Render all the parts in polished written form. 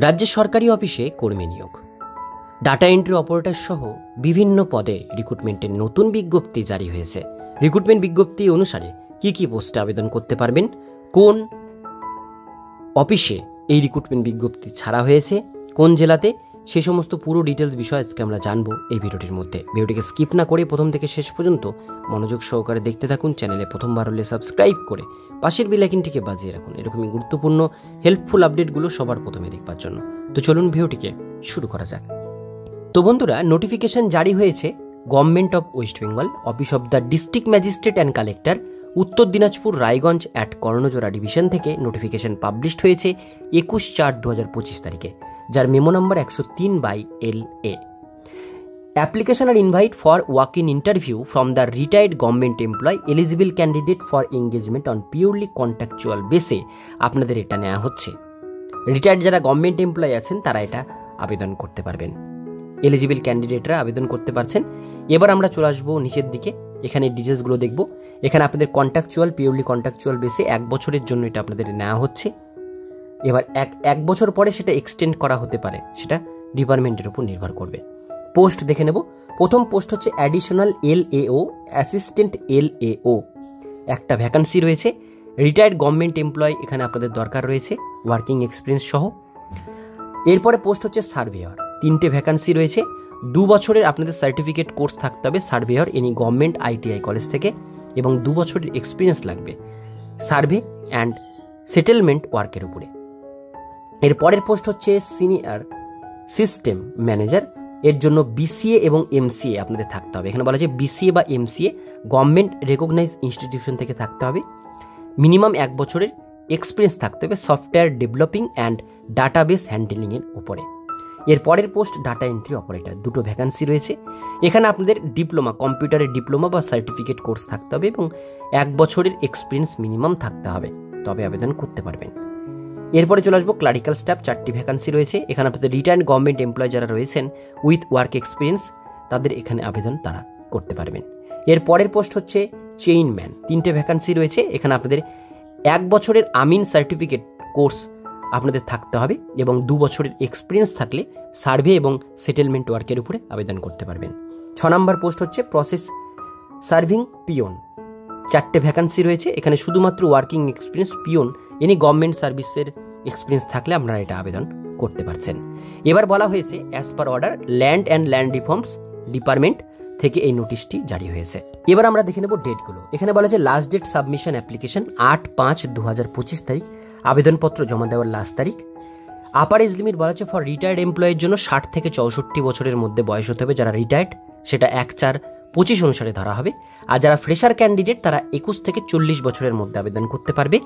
রাজ্যের সরকারি অফিসে কর্মী নিয়োগ, ডাটা এন্ট্রি অপারেটর সহ বিভিন্ন পদে রিক্রুটমেন্টের নতুন বিজ্ঞপ্তি জারি হয়েছে। রিক্রুটমেন্ট বিজ্ঞপ্তি অনুসারে কি পোস্টে আবেদন করতে পারবেন, কোন অফিসে এই রিক্রুটমেন্ট বিজ্ঞপ্তি ছাড়া হয়েছে, কোন জেলাতে, সে সমস্ত পুরো ডিটেলস বিষয় আজকে আমরা জানবো এই ভিডিওটির মধ্যে। ভিডিওটিকে স্কিপ না করে প্রথম থেকে শেষ পর্যন্ত মনোযোগ সহকারে দেখতে থাকুন। চ্যানেলে প্রথমবার হলে সাবস্ক্রাইব করে পাশের বেল আইকনটিকে বাজিয়ে রাখুন এরকমই গুরুত্বপূর্ণ হেল্পফুল আপডেটগুলো সবার প্রথমে দেখবার জন্য। তো চলুন ভিডিওটিকে শুরু করা যাক। তো বন্ধুরা, নোটিফিকেশন জারি হয়েছে government of West Bengal, office of the district magistrate and collector, উত্তর দিনাজপুর, রায়গঞ্জ অ্যাট কর্ণজোড়া ডিভিশন থেকে নোটিফিকেশন পাবলিশড হয়েছে 21/4/2025 তারিখে, যার memo number 103/LA। Application are invite for walk-in interview from the retired government employee eligible candidate for engagement on purely contractual basis। আপনাদের এটা নেওয়া হচ্ছে, retired যারা গভর্নমেন্ট এমপ্লয়ি আছেন তারা এটা আবেদন করতে পারবেন, এলিজিবল ক্যান্ডিডেটরা আবেদন করতে পারছেন। এবার আমরা চলে আসবো নিচের দিকে, এখানে ডিটেলসগুলো দেখব। এখানে আপনাদের কন্ট্রাকচুয়াল, পিওরলি কন্ট্রাকচুয়াল বেসে 1 বছরের জন্য এটা আপনাদের নেওয়া হচ্ছে। এবার এক বছর পরে সেটা এক্সটেন্ড করা হতে পারে, সেটা ডিপার্টমেন্টের উপর নির্ভর করবে। পোস্ট দেখে নেব। প্রথম পোস্ট হচ্ছে অ্যাডিশনাল LAO, অ্যাসিস্ট্যান্ট LAO, একটা ভ্যাকান্সি রয়েছে। রিটায়ার্ড গভর্নমেন্ট এমপ্লয় এখানে আপনাদের দরকার রয়েছে, ওয়ার্কিং এক্সপিরিয়েন্স সহ। এরপরে পোস্ট হচ্ছে সার্ভেয়ার, 3টে ভ্যাকান্সি রয়েছে। 2 বছরের আপনাদের সার্টিফিকেট কোর্স থাকতে হবে surveyor any government ITI college থেকে, এবং 2 বছরের এক্সপিরিয়েন্স লাগবে সার্ভে অ্যান্ড সেটেলমেন্ট ওয়ার্কের উপরে। এর পরের পোস্ট হচ্ছে সিনিয়র সিস্টেম ম্যানেজার, এর জন্য BCA এবং MCA আপনাদের থাকতে হবে। এখানে বলা হচ্ছে BCA বা MCA গভর্নমেন্ট রেকগনাইজ ইনস্টিটিউশন থেকে থাকতে হবে। মিনিমাম 1 বছরের এক্সপিরিয়েন্স থাকতে হবে সফটওয়্যার ডেভেলপিং অ্যান্ড ডাটাবেস হ্যান্ডেলিংয়ের উপরে। এর পরের পোস্ট ডাটা এন্ট্রি অপারেটর, 2টো ভ্যাকান্সি রয়েছে। এখানে আপনাদের ডিপ্লোমা, কম্পিউটারের ডিপ্লোমা বা সার্টিফিকেট কোর্স থাকতে হবে এবং 1 বছরের এক্সপিরিয়েন্স মিনিমাম থাকতে হবে, তবে আবেদন করতে পারবেন। এরপরে চলে আসবো ক্লারিক্যাল স্টাফ, 4টি ভ্যাকান্সি রয়েছে। এখানে আপনাদের রিটায়ার্ড গভর্নমেন্ট এমপ্লয় যারা রয়েছেন উইথ ওয়ার্ক এক্সপিরিয়েন্স, তাদের এখানে আবেদন তারা করতে পারবেন। এর পরের পোস্ট হচ্ছে চেইনম্যান, 3টে ভ্যাকান্সি রয়েছে। এখানে আপনাদের 1 বছরের আমিন সার্টিফিকেট কোর্স আপনাদের থাকতে হবে এবং 2 বছরের এক্সপিরিয়েন্স থাকলে সার্ভে এবং সেটেলমেন্ট ওয়ার্কের উপরে আবেদন করতে পারবেন। 6 নম্বর পোস্ট হচ্ছে প্রসেস সার্ভিং পিওন, 4টে ভ্যাকান্সি রয়েছে। এখানে শুধুমাত্র working experience peon any government সার্ভিসের এক্সপিরিয়েন্স থাকলে আপনারা এটা আবেদন করতে পারছেন। এবার বলা হয়েছে as per order land and land reforms department থেকে এই নোটিশটি জারি হয়েছে। এবার আমরা দেখে নেব ডেটগুলো। এখানে বলা আছে লাস্ট ডেট সাবমিশন অ্যাপ্লিকেশন 8/5/2025 তারিখ, আবেদনপত্র জমা দেওয়ার লাস্ট তারিখ। আপার এজ লিমিট বলা আছে ফর রিটায়ার্ড এমপ্লয়ের জন্য 60 থেকে 64 বছরের মধ্যে বয়স হতে হবে যারা রিটায়ার্ড, সেটা 1/4/25 অনুসারে ধরা হবে। আর যারা ফ্রেশার ক্যান্ডিডেট তারা 21 থেকে 40 বছরের মধ্যে আবেদন করতে পারবে,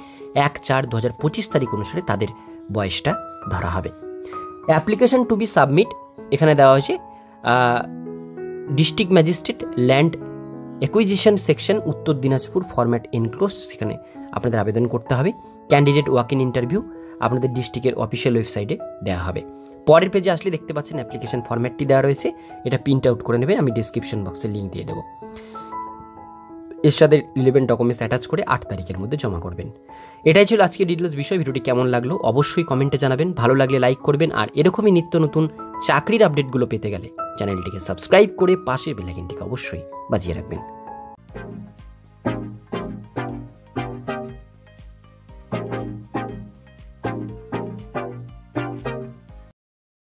1/4/2025 তারিখ অনুসারে তাদের বয়সটা ধরা হবে। অ্যাপ্লিকেশন টু বি সাবমিট এখানে দেওয়া হয়েছে district magistrate land acquisition section, উত্তর দিনাজপুর, ফরম্যাট এনক্লোজ, সেখানে আপনাদের আবেদন করতে হবে। ক্যান্ডিডেট ওয়াক ইন ইন্টারভিউ আপনাদের ডিস্ট্রিক্টের অফিসিয়াল ওয়েবসাইটে দেওয়া হবে। পরের পেজে আসলে দেখতে পাচ্ছেন অ্যাপ্লিকেশন ফরম্যাটটি দেওয়া রয়েছে, এটা প্রিন্ট আউট করে নেবেন, আমি ডিসক্রিপশন বক্সে লিঙ্ক দিয়ে দেবো। এর সাথে রিলেভেন্ট ডকুমেন্টস অ্যাটাচ করে 8 তারিখের মধ্যে জমা করবেন। এটাই ছিল আজকে ডিটেলস বিষয়। ভিডিওটি কেমন লাগলো অবশ্যই কমেন্টে জানাবেন, ভালো লাগলে লাইক করবেন, আর এরকমই নিত্য নতুন চাকরির আপডেটগুলো পেতে গেলে চ্যানেলটিকে সাবস্ক্রাইব করে পাশের বেল আইকনটিকে অবশ্যই বাজিয়ে রাখবেন।